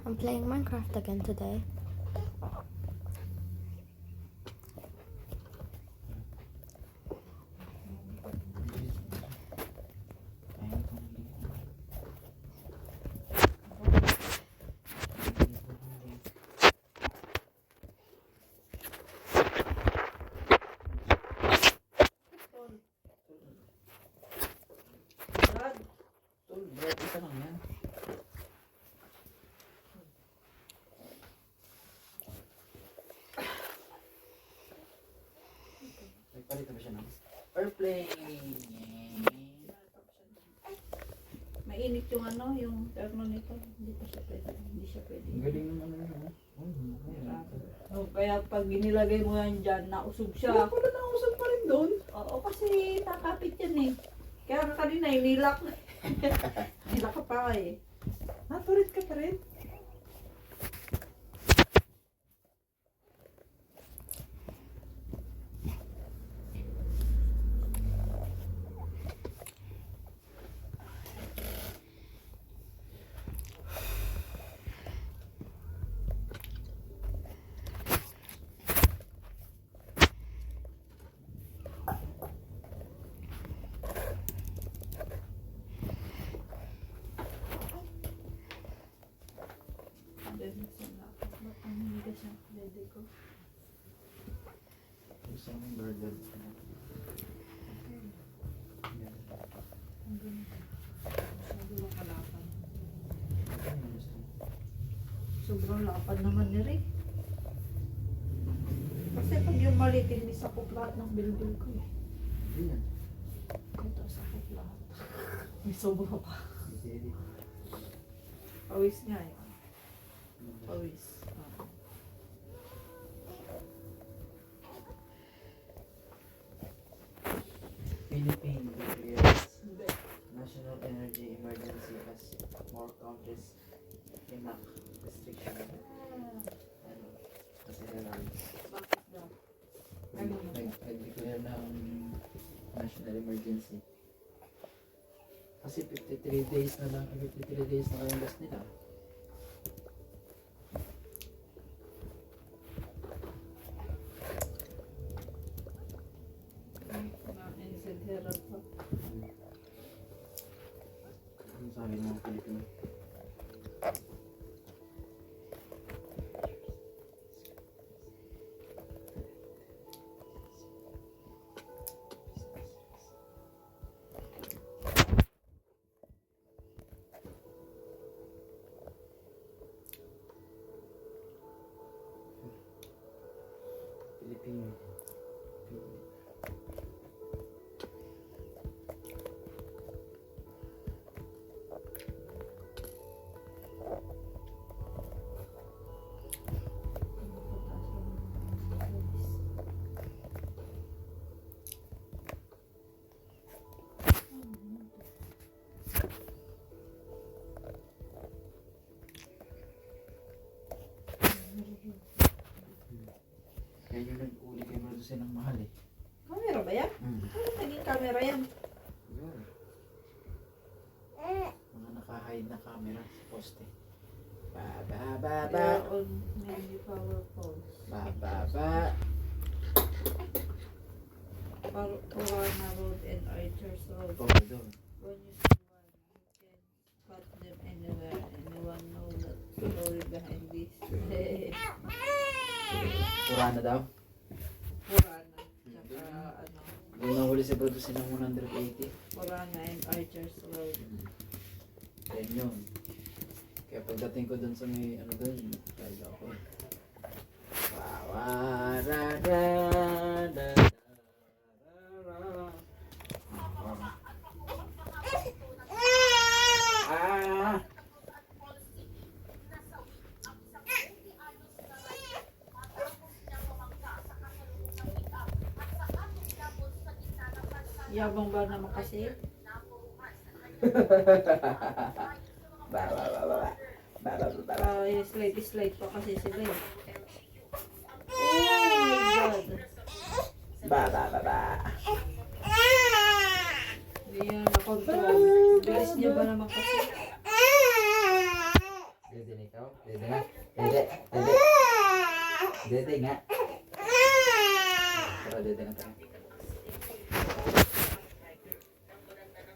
I'm playing Minecraft again today. Isa lang yan. Nagpalit na ba siya ng airplane? Mainit yung ano, yung terno nito. Hindi pa siya pwede. Hindi siya pwede. Ang galing naman na. Oh, kaya pag inilagay mo yan dyan, nausog siya. Wala pala nausap pa rin doon. Oo, kasi nakapit yan eh. Kaya kanina, nilak. Nilak ka pa eh. Naturit ka pa rin. Isang burden. Sobrang lapad naman ni Rick. Kasi pag yung maliit, hindi sakop lahat ng bilbil ko eh. Yan. Ito, sakop lahat. May sobra pa. Pawis nga eh. Pawis. Ah. Philippines declares national energy emergency as more countries enact restriction. Ano? Kasi Bakit daw? nag-declare ng national emergency. Kasi 53 days na lang, 53 days na lang yung gas nila. Na-NZ Herald pa. Ano sabi ng mga Pilipino? Pilipino. Kaya yung nag-uli kay Producer ng mahal eh. Camera ba yan? Ano naging camera yan? Yun. Mga naka-hide na camera sa poste. Ba. They're on many power poles. Ba. Corona Road and Archers Road. Power doon. When you see one, you can spot them anywhere. Anyone know the story behind this? Pura na daw. Corona. Tsaka ano, Doon nahuli si Producer ng 180. Corona and Archers Road. Yan yun. Kaya pagdating ko doon sa may ano doon, kaya ako. Ah! Yabang ba naman kasi? Slide pa kasi sila eh. Oh my God. Hindi yan na-control. Bilis niya ba naman kasi? Dede na ikaw? Dede nga? Dede? Dede? Dede nga? Tara, dede nga tayo.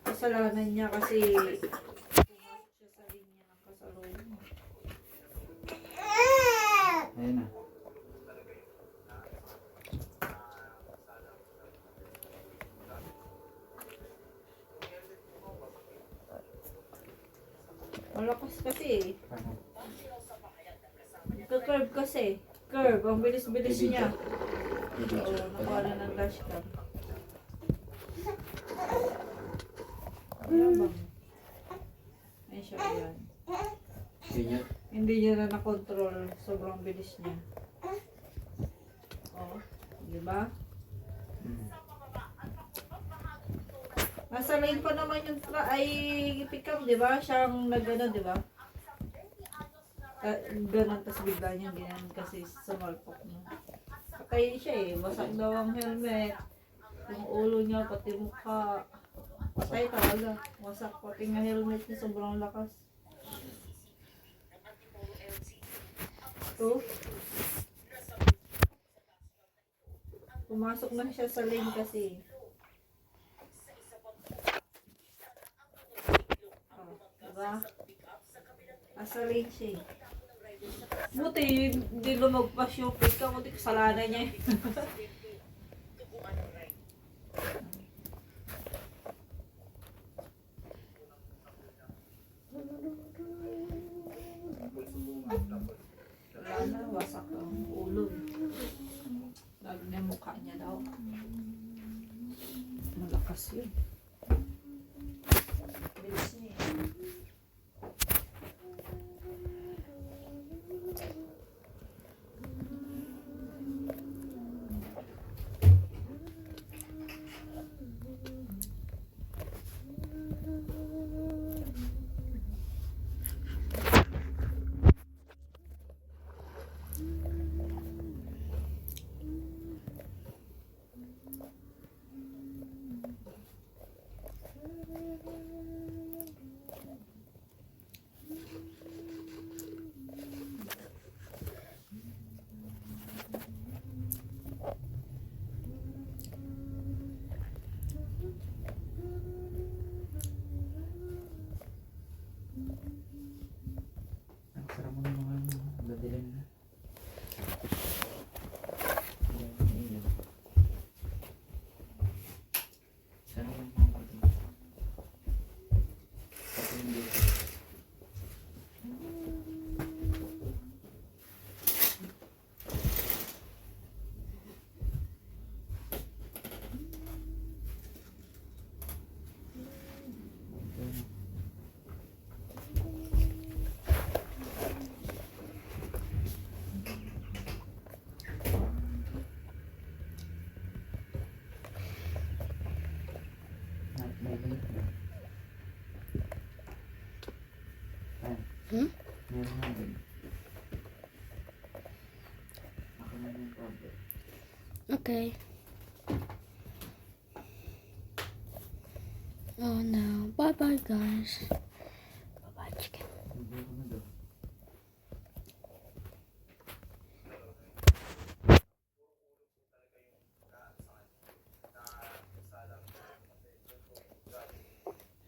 Kasalanan niya kasi pumasok siya sa linya ng kasalubong. Ayun na. Malakas kasi eh. Paano? Nagka-curve kasi. Curve, ang bilis-bilis niya. Video. Oo, nakuha na ng dashcam. Yabang. Ay siya yan. Ganyan. Hindi niya na na-control. Sobrang bilis niya. Oo. Di ba? Nasa lane pa naman yung ay pick up, di ba? Siyang nag-ano, di ba? Ganun, tas bigla niyang ganyan kasi sumalpok mo. Patay siya eh. Wasak daw ang helmet. Yung ulo niya, pati mukha. Patay talaga. Wasak pati nga helmet niya. Sobrang lakas. Oh. Pumasok na siya sa lane kasi. Oh, diba? Asa lane siya eh. Buti hindi lumagpas yung pick up. Buti kasalanan niya eh. Wala na, wasak ang ulo. Lalo na yung mukha niya daw. Malakas yun. Bilis niya eh. Ang sarap mo ng mga madilim na. Sana yung mga madilim. Pati hindi. Hmm? Meron na din. Ako na yung problem. Okay. Oh no. Bye bye, guys. Bye bye, chicken. Hindi ko na daw.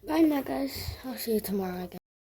Bye now, guys. I'll see you tomorrow again.